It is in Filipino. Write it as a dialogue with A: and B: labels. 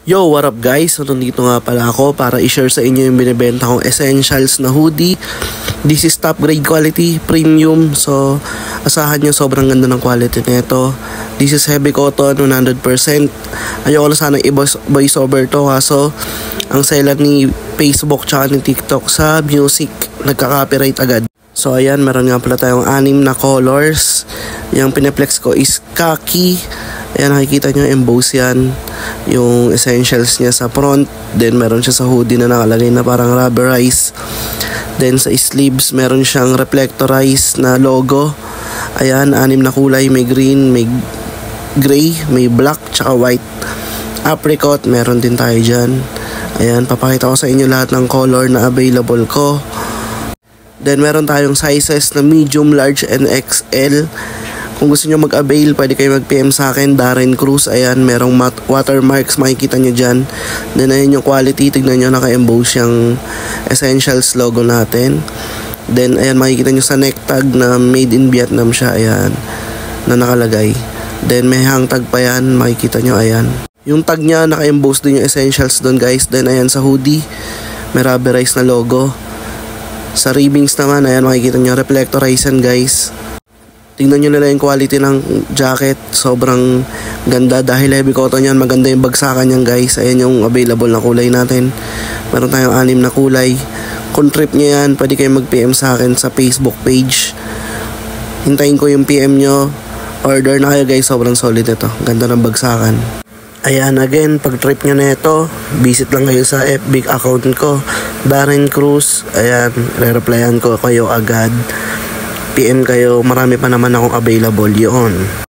A: Yo, what up guys? So nandito nga pala ako para i-share sa inyo yung binibenta kong essentials na hoodie. This is top grade quality, premium. So asahan nyo sobrang ganda ng quality nito. This is heavy cotton, 100%. Ayoko na sana i-voice over to, kaso ang seller ni Facebook tsaka ni TikTok sa music nagka-copyright agad. So ayan, meron nga pala tayong 6 na colors. Yung pineplex ko is khaki. Ayan, nakikita nyo, emboss yan yung essentials niya sa front. Then meron siya sa hoodie na nakalagay na parang rubberized. Then sa sleeves meron siyang reflectorized na logo. Ayan, 6 na kulay, may green, may gray, may black, tsaka white. Apricot, meron din tayo dyan. Ayan, papakita ko sa inyo lahat ng color na available ko. Then meron tayong sizes na medium, large, and XL. Kung gusto nyo mag-avail, pwede kayo mag-PM sa akin, Darren Cruz. Ayan, merong watermarks, makikita nyo dyan. Then ayan yung quality, tignan nyo, naka-emboss yung essentials logo natin. Then ayan, makikita nyo sa neck tag na made in Vietnam siya, ayan, na nakalagay. Then may hang tag pa yan, makikita nyo, ayan. Yung tag nya, naka-emboss din yung essentials doon guys. Then ayan sa hoodie, may rubberized na logo. Sa ribbings naman, ayan, makikita nyo, reflectorized guys. Tingnan nyo nila yung quality ng jacket. Sobrang ganda dahil heavy cotton yan. Maganda yung bagsakan yan guys. Ayan yung available na kulay natin. Meron tayong 6 na kulay. Kung trip nyo yan, pwede kayong mag-PM sa akin sa Facebook page. Hintayin ko yung PM nyo. Order na kayo guys. Sobrang solid ito. Ganda ng bagsakan. Ayan, again, pag trip nyo na ito, visit lang kayo sa FB account ko, Darren Cruz. Ayan, re-replyan ko kayo agad. PM kayo, marami pa naman akong available yun.